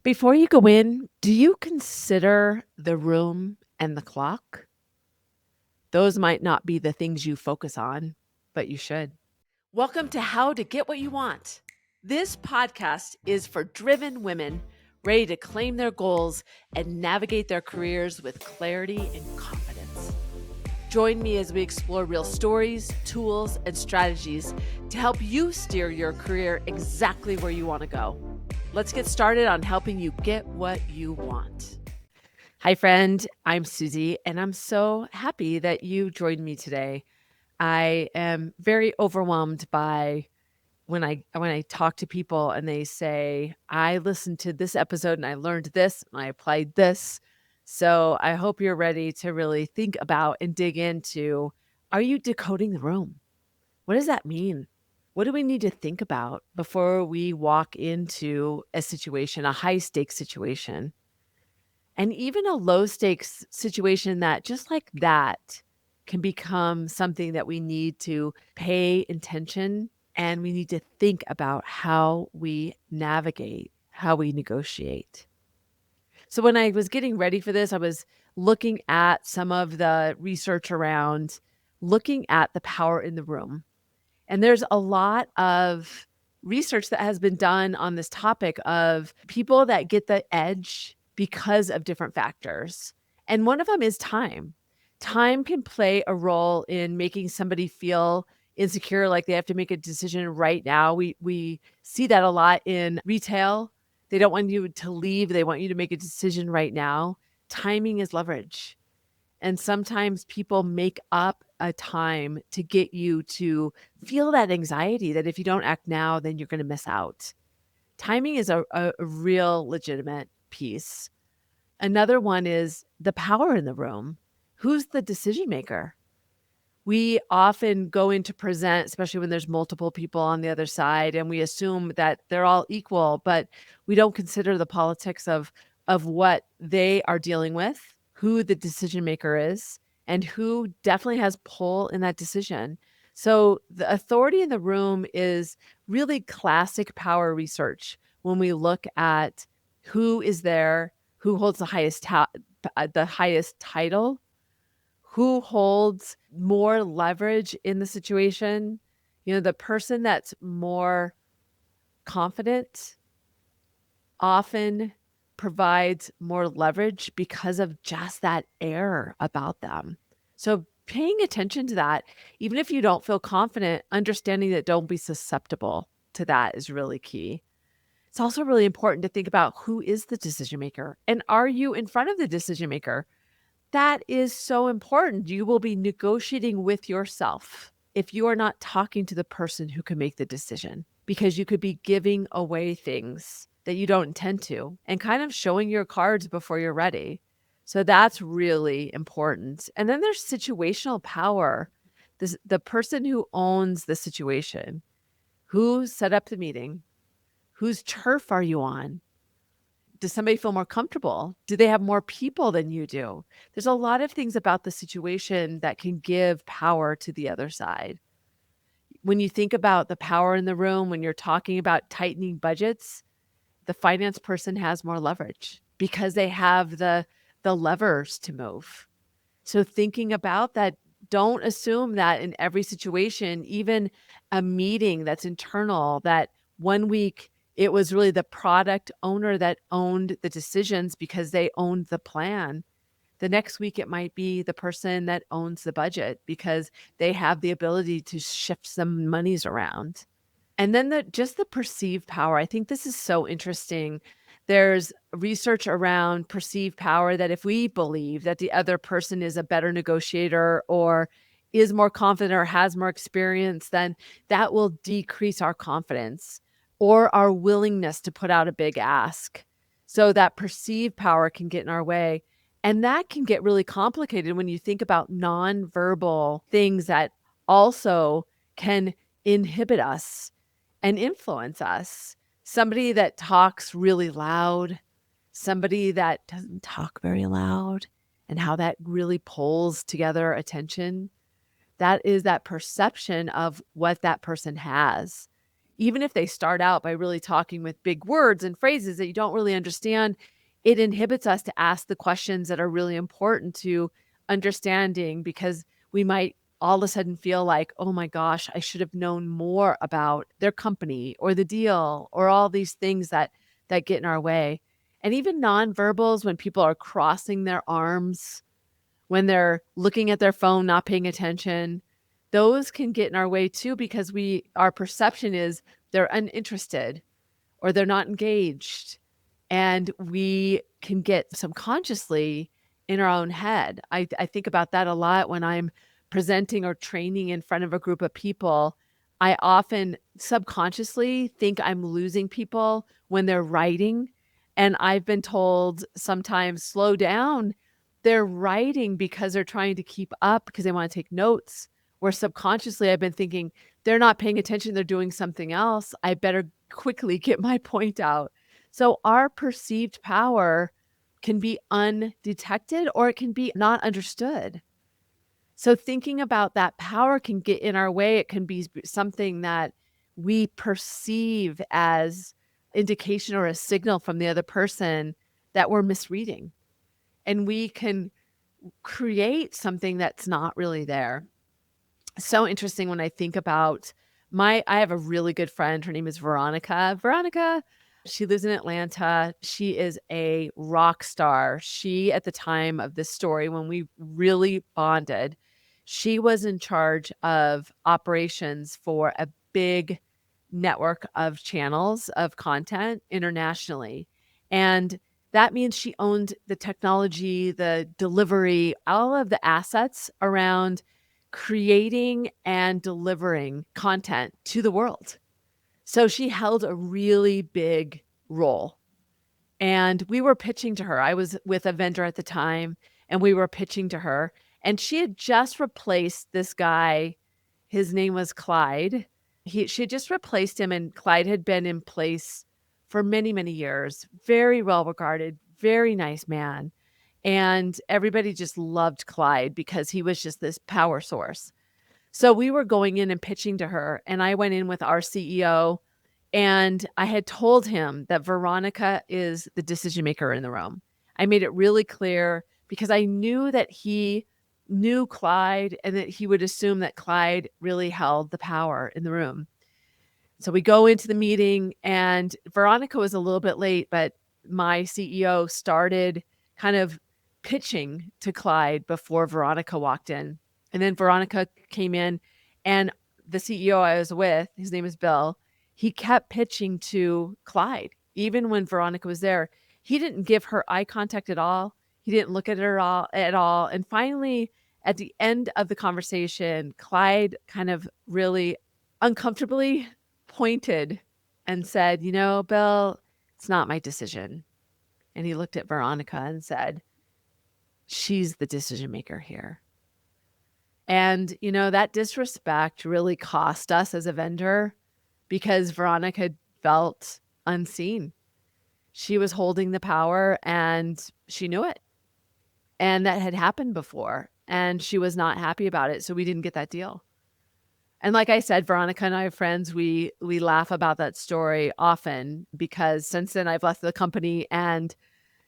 Before you go in, do you consider the room and the clock? Those might not be the things you focus on, but you should. Welcome to How to Get What You Want. This podcast is for driven women ready to claim their goals and navigate their careers with clarity and confidence. Join me as we explore real stories, tools, and strategies to help you steer your career exactly where you want to go. Let's get started on helping you get what you want. Hi, friend. I'm Susie, and I'm so happy that you joined me today. I am very overwhelmed by when I talk to people and they say, "I listened to this episode and I learned this and I applied this." So I hope you're ready to really think about and dig into, are you decoding the room? What does that mean? What do we need to think about before we walk into a situation, a high stakes situation? And even a low stakes situation that just like that can become something that we need to pay attention and we need to think about how we navigate, how we negotiate. So when I was getting ready for this, I was looking at some of the research around looking at the power in the room. And there's a lot of research that has been done on this topic of people that get the edge because of different factors. And one of them is time. Time can play a role in making somebody feel insecure, like they have to make a decision right now. We see that a lot in retail. They don't want you to leave, they want you to make a decision right now. Timing is leverage. And sometimes people make up a time to get you to feel that anxiety that if you don't act now, then you're going to miss out. Timing is a real legitimate piece. Another one is the power in the room. Who's the decision maker? We often go in to present, especially when there's multiple people on the other side, and we assume that they're all equal, but we don't consider the politics of what they are dealing with, who the decision maker is, and who definitely has pull in that decision. So the authority in the room is really classic power research when we look at who is there, who holds the highest title, who holds more leverage in the situation. You know, the person that's more confident often provides more leverage because of just that air about them. So paying attention to that, even if you don't feel confident, understanding that don't be susceptible to that is really key. It's also really important to think about who is the decision maker and are you in front of the decision maker? That is so important. You will be negotiating with yourself if you are not talking to the person who can make the decision, because you could be giving away things that you don't intend to and kind of showing your cards before you're ready. So that's really important. And then there's situational power. The person who owns the situation, who set up the meeting, whose turf are you on? Does somebody feel more comfortable? Do they have more people than you do? There's a lot of things about the situation that can give power to the other side. When you think about the power in the room, when you're talking about tightening budgets, the finance person has more leverage because they have the levers to move. So thinking about that, don't assume that in every situation, even a meeting that's internal, that one week it was really the product owner that owned the decisions because they owned the plan. The next week, it might be the person that owns the budget because they have the ability to shift some monies around. And then just the perceived power. I think this is so interesting. There's research around perceived power that if we believe that the other person is a better negotiator or is more confident or has more experience, then that will decrease our confidence or our willingness to put out a big ask. So that perceived power can get in our way. And that can get really complicated when you think about nonverbal things that also can inhibit us and influence us. Somebody that talks really loud, somebody that doesn't talk very loud, and how that really pulls together attention. That is that perception of what that person has. even if they start out by really talking with big words and phrases that you don't really understand, it inhibits us to ask the questions that are really important to understanding because we might all of a sudden feel like, oh my gosh, I should have known more about their company or the deal or all these things that get in our way. And even nonverbals, when people are crossing their arms, when they're looking at their phone, not paying attention, those can get in our way too because our perception is they're uninterested or they're not engaged. And we can get subconsciously in our own head. I think about that a lot when I'm presenting or training in front of a group of people. I often subconsciously think I'm losing people when they're writing. And I've been told sometimes slow down. They're writing because they're trying to keep up because they want to take notes. Where subconsciously I've been thinking they're not paying attention, they're doing something else. I better quickly get my point out. So our perceived power can be undetected or it can be not understood. So thinking about that power can get in our way. It can be something that we perceive as indication or a signal from the other person that we're misreading. And we can create something that's not really there. So interesting when I think about I have a really good friend. Her name is Veronica. Veronica, she lives in Atlanta. She is a rock star. She, at the time of this story, when we really bonded, she was in charge of operations for a big network of channels of content internationally. And that means she owned the technology, the delivery, all of the assets around creating and delivering content to the world. So she held a really big role. And we were pitching to her. I was with a vendor at the time, and we were pitching to her. And she had just replaced this guy. His name was Clyde. She had just replaced him, and Clyde had been in place for many, many years. Very well regarded, very nice man. And everybody just loved Clyde because he was just this power source. So we were going in and pitching to her, and I went in with our CEO, and I had told him that Veronica is the decision maker in the room. I made it really clear because I knew that he knew Clyde and that he would assume that Clyde really held the power in the room. So we go into the meeting and Veronica was a little bit late, but my CEO started kind of pitching to Clyde before Veronica walked in. And then Veronica came in and the CEO I was with, his name is Bill, he kept pitching to Clyde. Even when Veronica was there, he didn't give her eye contact at all. He didn't look at her at all. And finally, at the end of the conversation, Clyde kind of really uncomfortably pointed and said, "You know, Bill, it's not my decision." And he looked at Veronica and said, "She's the decision maker here." And, that disrespect really cost us as a vendor because Veronica felt unseen. She was holding the power and she knew it. And that had happened before and she was not happy about it. So we didn't get that deal. And like I said, Veronica and I are friends. We laugh about that story often because since then I've left the company and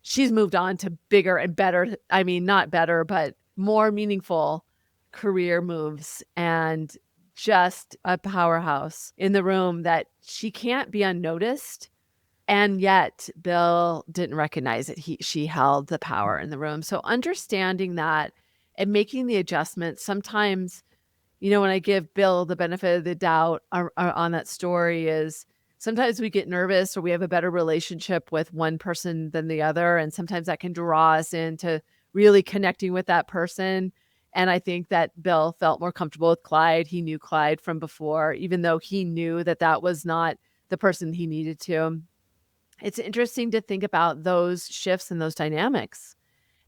she's moved on to bigger and better, I mean, not better, but more meaningful career moves and just a powerhouse in the room that she can't be unnoticed. And yet Bill didn't recognize that she held the power in the room. So understanding that and making the adjustments sometimes when I give Bill the benefit of the doubt on that story is sometimes we get nervous or we have a better relationship with one person than the other. And sometimes that can draw us into really connecting with that person. And I think that Bill felt more comfortable with Clyde. He knew Clyde from before, even though he knew that that was not the person he needed to. It's interesting to think about those shifts and those dynamics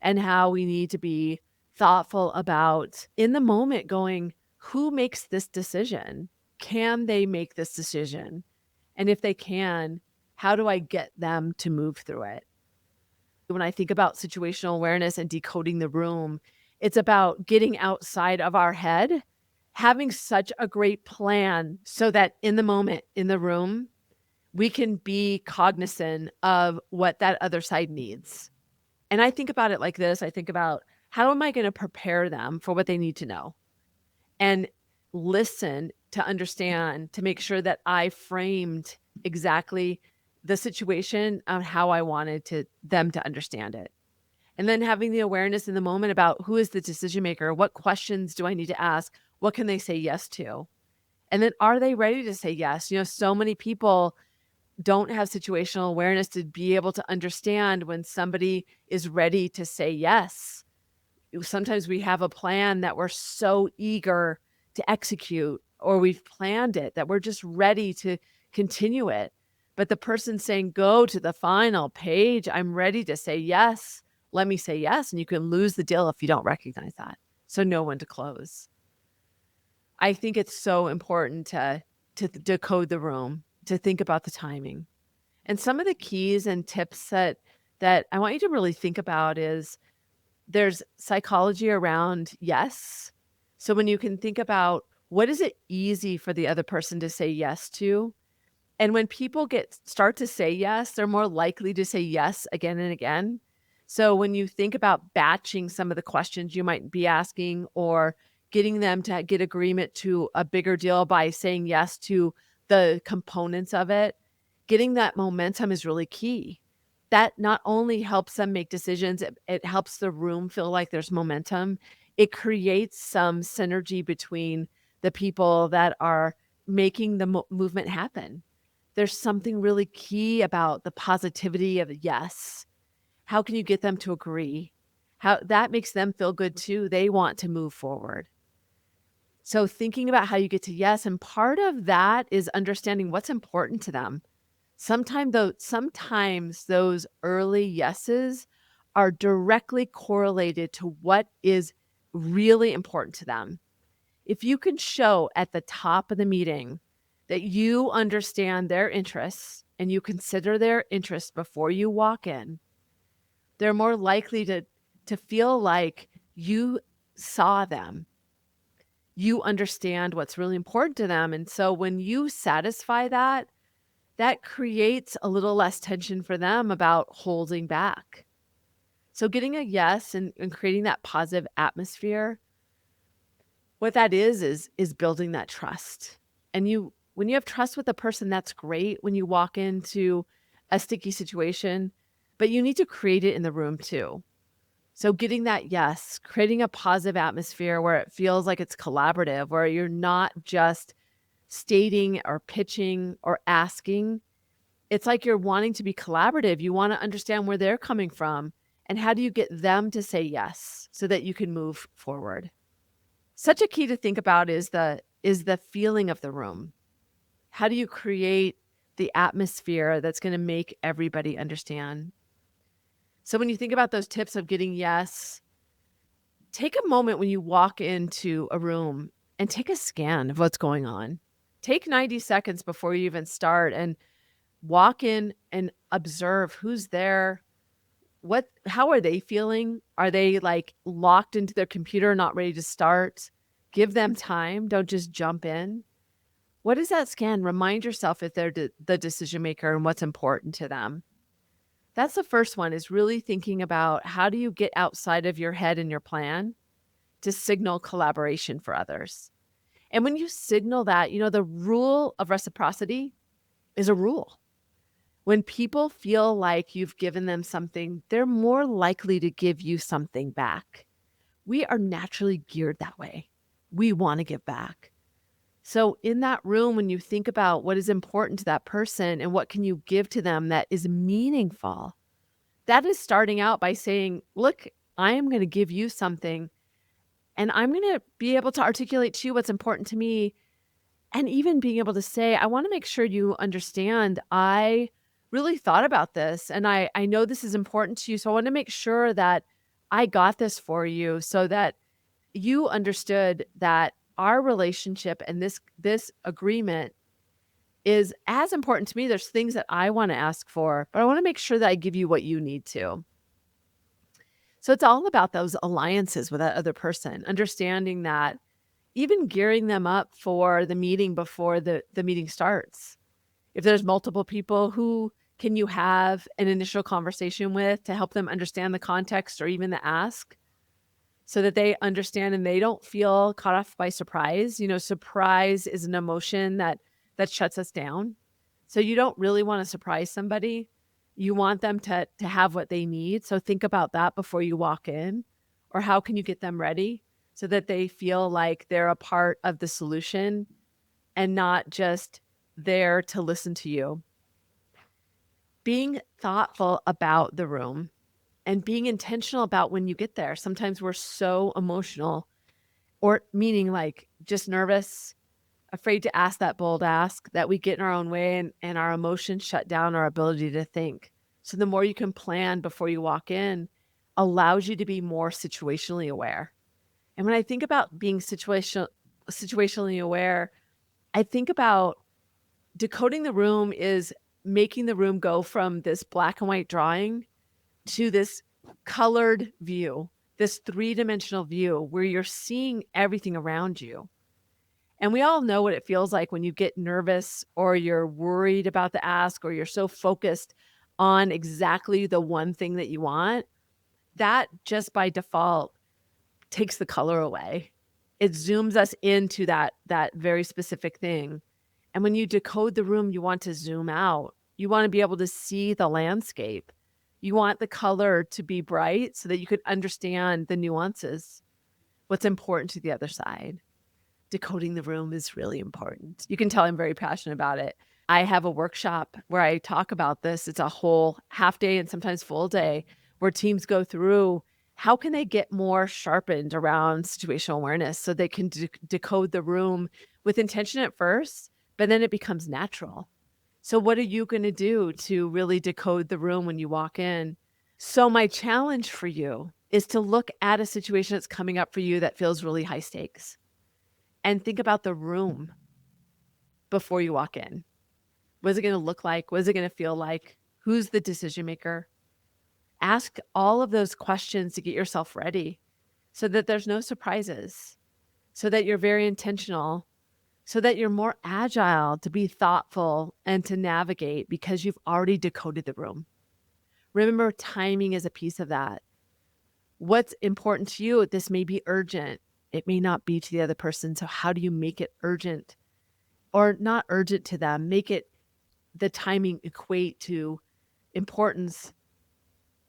and how we need to be thoughtful about in the moment going, who makes this decision? Can they make this decision? And if they can, how do I get them to move through it? When I think about situational awareness and decoding the room, it's about getting outside of our head having such a great plan so that in the moment, in the room, we can be cognizant of what that other side needs. And I think about it like this. I think about how am I going to prepare them for what they need to know and listen to understand to make sure that I framed exactly the situation on how I wanted to them to understand it. And then having the awareness in the moment about who is the decision maker, what questions do I need to ask, what can they say yes to? And then are they ready to say yes? So many people don't have situational awareness to be able to understand when somebody is ready to say yes. Sometimes we have a plan that we're so eager to execute, or we've planned it that we're just ready to continue it. But the person saying, go to the final page, I'm ready to say yes. Let me say yes. And you can lose the deal if you don't recognize that. So know when to close. I think it's so important to decode the room, to think about the timing. And some of the keys and tips that I want you to really think about is there's psychology around yes. So when you can think about what is it easy for the other person to say yes to? And when people start to say yes, they're more likely to say yes again and again. So when you think about batching some of the questions you might be asking or getting them to get agreement to a bigger deal by saying yes to the components of it, getting that momentum is really key. That not only helps them make decisions, it helps the room feel like there's momentum. It creates some synergy between the people that are making the movement happen. There's something really key about the positivity of a yes. How can you get them to agree? How that makes them feel good too. They want to move forward. So thinking about how you get to yes, and part of that is understanding what's important to them. Sometimes those early yeses are directly correlated to what is really important to them. If you can show at the top of the meeting that you understand their interests and you consider their interests before you walk in, they're more likely to feel like you saw them. You understand what's really important to them. And so when you satisfy that, that creates a little less tension for them about holding back. So getting a yes and creating that positive atmosphere, what that is building that trust. And when you have trust with a person, that's great when you walk into a sticky situation, but you need to create it in the room too. So getting that yes, creating a positive atmosphere where it feels like it's collaborative, where you're not just stating or pitching or asking. It's like you're wanting to be collaborative. You want to understand where they're coming from and how do you get them to say yes so that you can move forward. Such a key to think about is the feeling of the room. How do you create the atmosphere that's going to make everybody understand? So when you think about those tips of getting yes, take a moment when you walk into a room and take a scan of what's going on. Take 90 seconds before you even start and walk in and observe who's there. How are they feeling? Are they like locked into their computer, not ready to start? Give them time. Don't just jump in. What is that scan? Remind yourself if they're the decision maker and what's important to them. That's the first one, is really thinking about how do you get outside of your head and your plan to signal collaboration for others. And when you signal that, the rule of reciprocity is a rule. When people feel like you've given them something, they're more likely to give you something back. We are naturally geared that way. We want to give back. So in that room, when you think about what is important to that person and what can you give to them that is meaningful, that is starting out by saying, look, I am going to give you something and I'm going to be able to articulate to you what's important to me. And even being able to say, I want to make sure you understand, I really thought about this and I know this is important to you. So I want to make sure that I got this for you so that you understood that our relationship and this agreement is as important to me. There's things that I want to ask for, but I want to make sure that I give you what you need to. So it's all about those alliances with that other person, understanding that even gearing them up for the meeting before the meeting starts. If there's multiple people, who can you have an initial conversation with to help them understand the context or even the ask so that they understand and they don't feel caught off by surprise? Surprise is an emotion that shuts us down. So you don't really want to surprise somebody. You want them to have what they need. So think about that before you walk in. Or how can you get them ready so that they feel like they're a part of the solution and not just there to listen to you? Being thoughtful about the room and being intentional about when you get there. Sometimes we're so emotional, or meaning like just nervous, afraid to ask that bold ask, that we get in our own way, and our emotions shut down our ability to think. So the more you can plan before you walk in allows you to be more situationally aware. And when I think about being situationally aware, I think about decoding the room is making the room go from this black and white drawing to this colored view, this three-dimensional view where you're seeing everything around you. And we all know what it feels like when you get nervous or you're worried about the ask or you're so focused on exactly the one thing that you want. That just by default takes the color away. It zooms us into that very specific thing. And when you decode the room, you want to zoom out. You want to be able to see the landscape. You want the color to be bright so that you can understand the nuances, what's important to the other side. Decoding the room is really important. You can tell I'm very passionate about it. I have a workshop where I talk about this. It's a whole half day and sometimes full day where teams go through how can they get more sharpened around situational awareness so they can decode the room with intention at first, but then it becomes natural. So what are you going to do to really decode the room when you walk in? So my challenge for you is to look at a situation that's coming up for you that feels really high stakes and think about the room before you walk in. What is it going to look like? What is it going to feel like? Who's the decision maker? Ask all of those questions to get yourself ready so that there's no surprises, so that you're very intentional, so that you're more agile to be thoughtful and to navigate because you've already decoded the room. Remember, timing is a piece of that. What's important to you? This may be urgent. It may not be to the other person. So how do you make it urgent or not urgent to them? Make it the timing equate to importance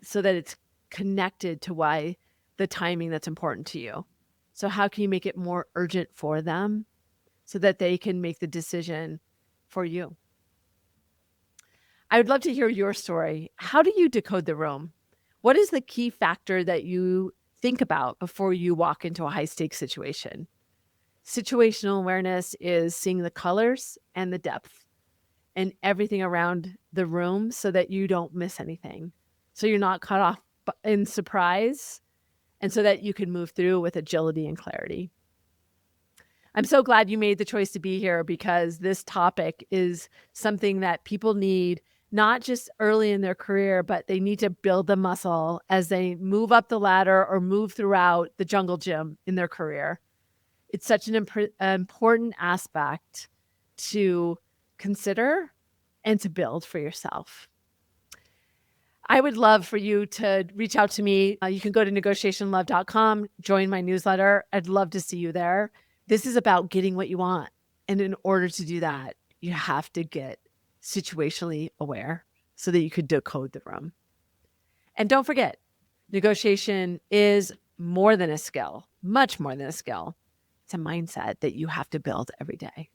so that it's connected to why the timing that's important to you. So how can you make it more urgent for them so that they can make the decision for you? I would love to hear your story. How do you decode the room? What is the key factor that you think about before you walk into a high stakes situation? Situational awareness is seeing the colors and the depth and everything around the room so that you don't miss anything. So you're not caught off in surprise, and so that you can move through with agility and clarity. I'm so glad you made the choice to be here because this topic is something that people need, not just early in their career, but they need to build the muscle as they move up the ladder or move throughout the jungle gym in their career. It's such an important aspect to consider and to build for yourself. I would love for you to reach out to me. You can go to negotiationlove.com, join my newsletter. I'd love to see you there. This is about getting what you want. And in order to do that, you have to get situationally aware so that you could decode the room. And don't forget, negotiation is more than a skill, much more than a skill. It's a mindset that you have to build every day.